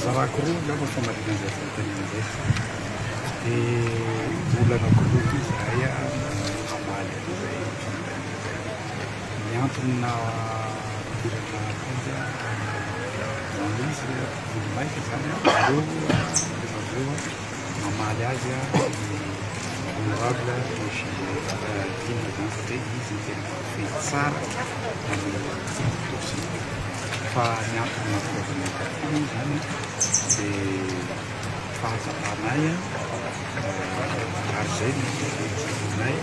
zarako roa lava famarian'izay fanontanian'izay dia olana koloty izahay hamaly an'izay fanontanian'izay ny antonina pirana konja izy volomaika zany reo mamaly azy honorable monsieur Dina zany satria izy tena fety tsara amin'ny dossier fa ny antony mampirovana kafoana zany dia fahazabanay ary zay nonay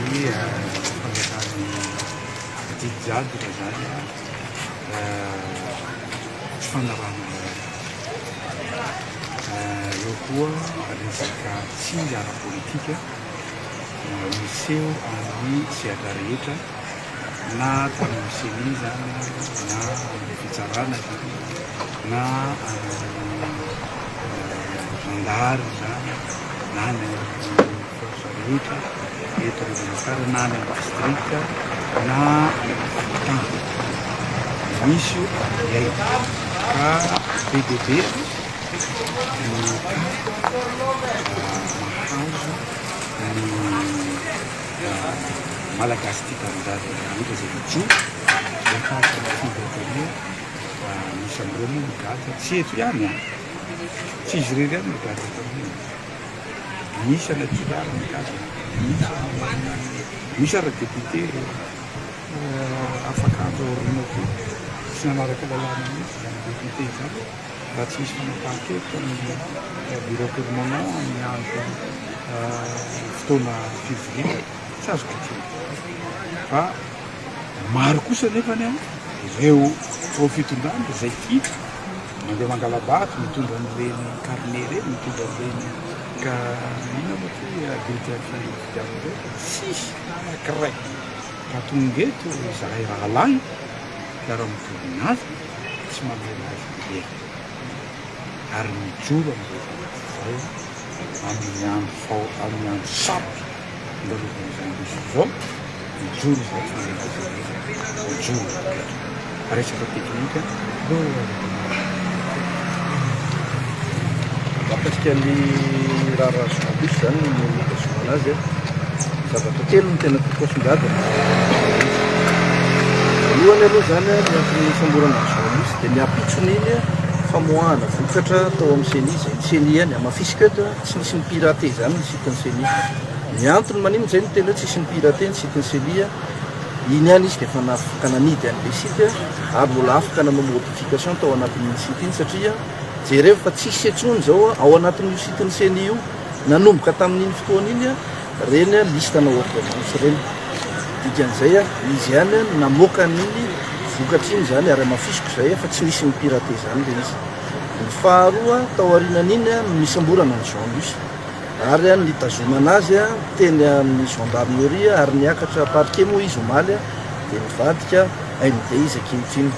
ny fanjakan'ny didijadona zany tsy fanarana eo koa resaka tsingy ara-politika miseho amin'ny sehatra rehetra na tamin'ny seni zany na fitsarana zany na mandary zany na ny forsa rehetra eto revanakara na ny districta na tan misy iay ka BDB mahazo ny malagasy tia tanindady ita zay jo efafidatania misy am'ireo moa migatra tsy eto ihany a tsy izy rery ihany migatra taminy misy anatyary migatra misy ara député afaka andro orinako tsy nanaraka lalàna mihitsy zany député zany raha tsy misy fanapahan-kevitra amin'ny bureau permanent amin'ny andro fotoana février tsy azo kitiny fa maro kosa nefany a ireo fitondrany zay tia mandeha mangalabato mitondra an'ireny carnet reny mitondra an'ireny ka ina moa ty bulletin fidiavana reny sisy anankiray ka tonga eto zahay raha lany raha mitovina azy tsy mamela azy le ary mijoro am'zay amin'ny andro amin'ny andro sabotra ndalovana misy zao mijoro zay mijoro resaka teknika mahakasika ny raha journaliste zany ny mikasona anazy zavatra telo no tena toko songadina lohany aloha zany miantony famborana journaliste dia miapitsony iny famoahana vokatra tao amin'ny seni zay ny seni any amafisika eto tsy nisy ny piraté zany ny sitiny seni miantony manino zay no tena hoe tsisy ny piraté ny sitiny seni iny any izy dia efa nafaka nanidy an'le site ary mbola afaka nanao modification tao anatin'iny site iny satria jereo fa tsisy etsony zao ao anatin'io sitiny seni io nanomboka tamin'iny fotoana iny reny listana ordonnance reny dikan'izay izy ihany namoaka n'iny vokatra iny zany ary mafisiko zay fa tsy misy ny piraté zany le izy ny faharoa tao arinan'iny misy-amborana ny journaliste ary nitazomana azy teny amin'ny gendarmerie ary niakatra parquet moa izy omaly dia nivadika MD izy akehitriny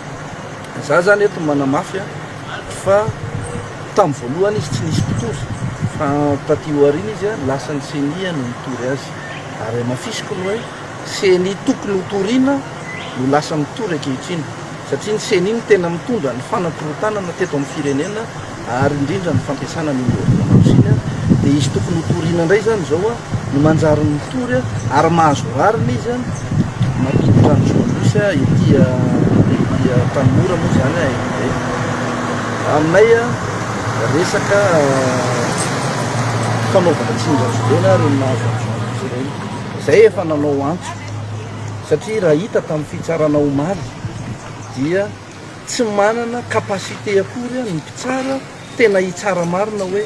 za zany eto manamafy fa tamin'ny voalohany izy tsy nisy mpitory fa taty oarina izy lasa ny seni no mitory azy ary mafisiko no hoe seni tokony hotoriana no lasa mitory akehitriny satria ny seni ny tena mitondra ny fanampirotanana teto amin'ny firenena ary indrindra ny fampiasana ny ordonnance dia izy tokony hotoriana indray zany zao no manjary mitory ary mahazo arina izy mampiditra ny journaliste etia tanora moa zany aminay resaka fanaovana tsinjazorena reny mahazo journaliste reny zay efa nanao antso satria raha hita tamin'ny fitsarana omaly dia tsy manana kapasité akory ny mpitsara tena hitsara marina hoe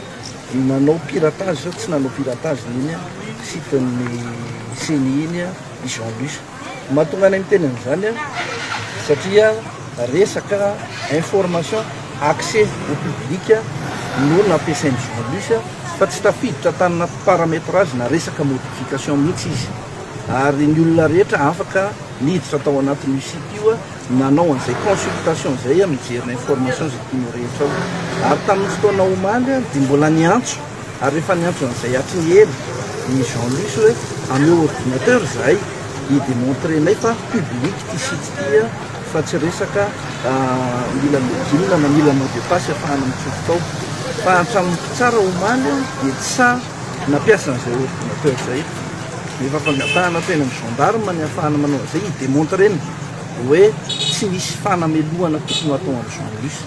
nanao piratage zao tsy nanao piratage iny sitin'ny seni iny i Jean-Luc mahatonga any amin'ny teny an'izany satria resaka information accès au public no nampiasainy Jean-Luc fa tsy tafiditra tanina paramétrage na resaka modification mihitsy izy ary ny olona rehetra afaka niditra tao anatin'io site io nanao an'izay consultation zay mijery information zay tiano rehetra ao ary tamin'ny fotoana omaly dia mbola niantso ary rehefa niantso an'izay atry ny hely ny Jean-Luc hoe ameo ordinateur zahay idémontrenay fa public ty site ty fa tsy resaka mila logina na mila mot de passe ahafahana mitsofi tao fa hatramin'ny tsara omaly dia tsa nampiasa an'izay ordinateur zay efa fangatahana tena amin'ny gendarme ny ahafahana manao an'izay idemontre eny hoe tsy misy fanamelohana tokony atao amin'ny journalus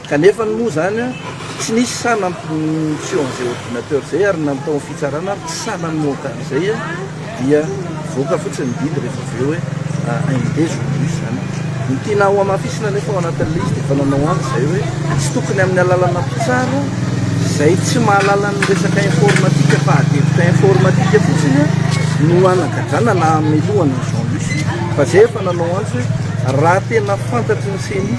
kanefa moa zany tsy nisy sanampiseo an'izay ordinateur zay ary natao amin'ny fitsarana ary tsy sanany moka an'izay dia voaka fotsiny mididy rehefa avy eo hoe inde journalus zany ny tiana ho amafisina nefa ao anatin'le izy dia efa nanao anty zay hoe tsy tokony amin'ny alalana mpitsara zay tsy mahalala ny resaka informatika fa adevitra informatika fotsiny no anagadrana na amelohana ny journalus fa zay efa nanao anty hoe raha tena fantatry ny seny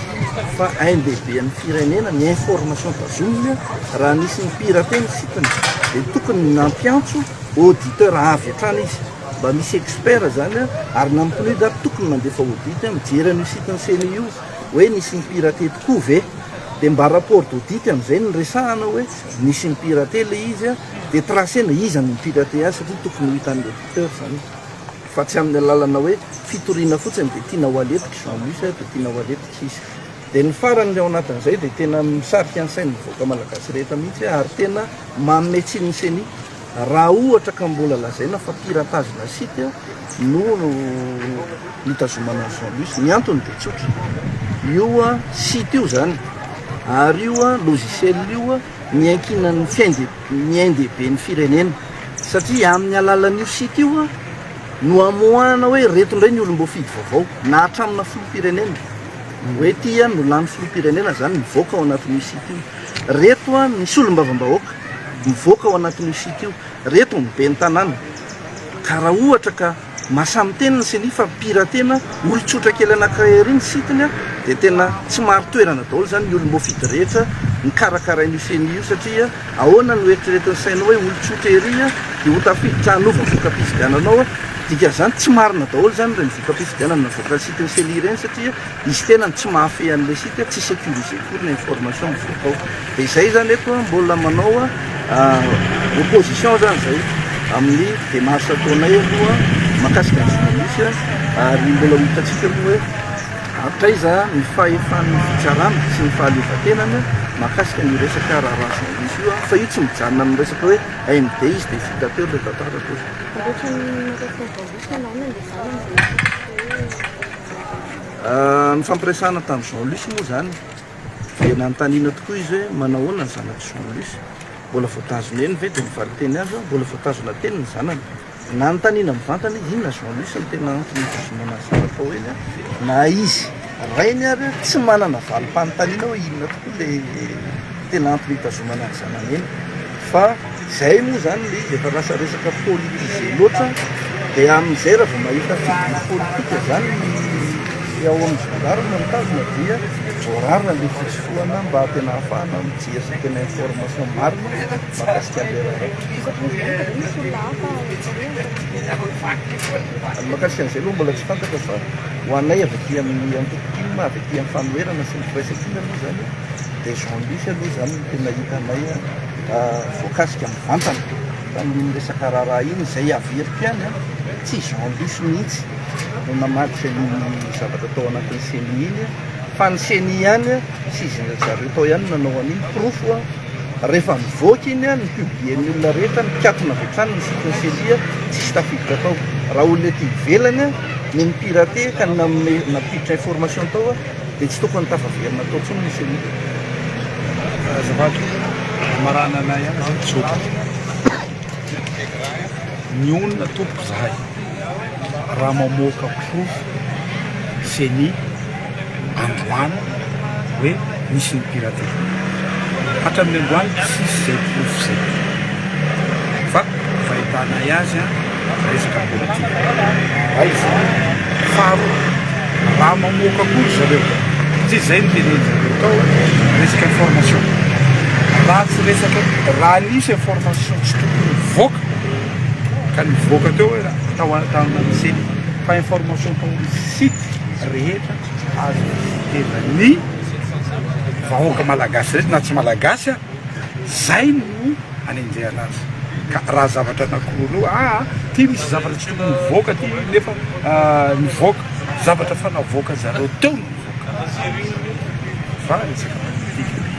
fa aindehibe amin'ny firenena ny information tazomina raha nisy ny pirateny sitiny dia tokony nampiantso auditeur avy hatrany izy mba misy expert zany ary nampinoida ary tokony mandefa audit mijery an'io sitiny seny io hoe nisy ny pirate tokoa ve dia mba rapport d'audit amin'izay ny resahana hoe nisy ny pirate le izy dia tracena izany ny pirate azy satria tokony ho hitan'ny auditeur zany fa tsy amin'ny alalana hoe fitoriana fotsiny dia tiana ho aletika journalus dia tiana ho aletika izy dia ny farany ao anatin'izay dia tena misarika ansainy mivoaka malagasy rehetra mihitsy ary tena mametsiny ny seny raha ohatra ka mbola lazaina fa piratazina site no hitazomana ny journalus ny antony dia tsotra io site io zany ary io logiciel io miankinan'ny miaindehibe ny firenena satria amin'ny alalan'io site io no amoahana hoe reto indray ny olom-boafidy vaovao na hatramina filopirenena hoe tia no lany filopirenena zany mivoaka ao anatin'io site io reto misy olom-bavambahoaka mivoaka ao anatin'io site io reto mibe ny tanàna ka raha ohatra ka masamy tena ny seny fa piratena olotsotra kely anankiray ny sitiny dia tena tsy maro toerana daholo zany ny olom-boafidy rehetra nikarakarain'io seny io satria ahoana no eritreretiny saina hoe olotsotra ery dia ho tafiditra hanova voka-pizigananao dika zany tsy marina daholo zany re ny voka-piziganana navoaka sitiny sely ireny satria izy tena tsy mahafehy an'le site tsy sécurisé kory ny information mivoaka ao dia izay zany eto mbola manao opposition zany zay amin'ny démarche ataonay aloha mahakasika ny journalus ary mbola hitatsika aloha hoe atraiza ny fahefan'ny fitsarana sy ny fahaleovantenany mahakasika ny resaka raharaha journalus io fa io tsy mijanona amin'ny resaka hoe AMD izy dia dictateur le tantara koa ny fampiresahana tamin'ny journalus moa zany dia nanontaniana tokoa izy hoe manao hoana ny zanaky journalus mbola voatazona eny ve dia mivaly-teny azy mbola voatazona teny ny zanany nanontaniana mivantana izy inona journalus ny tena antony fizomana zavatra eny na izy rainy ary tsy manana valim-panontaniana hoe inona tokoa le tena antony hitazomana ny zanany eny fa zay moa zany le izy efa lasa resaka politise loatra dia amin'izay raha vao mahita fidina politika zany ao amin'ny gendarme mitazona dia voararina le fisofoana mba tena ahafahana mijery sy tena information marina mahakasika mahakasika an'izay aloha mbola tsy fantatra fa ho anay avy aty amin'ny antokotime avy aty amin'ny fanoherana sy ny firaisan-kina aloha zany dia journalus aloha zany tena hitanay voakasika mivantana tamin'ny resaka raharaha iny izay averiky ihany tsy journalus mihitsy no namaritra ny zavatra atao anatin'ny seny iny fa ny seny ihany sy izy zareo tao ihany nanao an'iny profo rehefa mivoaka iny ny publien'ny olona rehetra mikatona avy hatrany ny sitiny sely tsisy tafiditra tao raha olona ty ivelany ny mipirate ka napiditra information tao dia tsy tokony tafaverina tao tsony ny seny azavatra marana anay ihany zany tsotra ny olona tompoko zahay raha mamoaka profo seny androany hoe misy ny pirate hatramin'ny androany tsisy zay profo zay fa fahitanay azy resaka politika aiza faro raha mamoaka kory zareo tsy zay ny teneny zareo tao resaka information raha tsy resaka raha nisy information tsy tokony mivoaka ka nivoaka teo hoe tao amin'ny seny fa information tao site rehetra azo tena ny vahoaka malagasy rehetra na tsy malagasy zay no anenjay anazy ka raha zavatra anakoroa ty misy zavatra tsy tokony mivoaka ty nefa mivoaka zavatra fa navoaka zareo teo fa resaka politika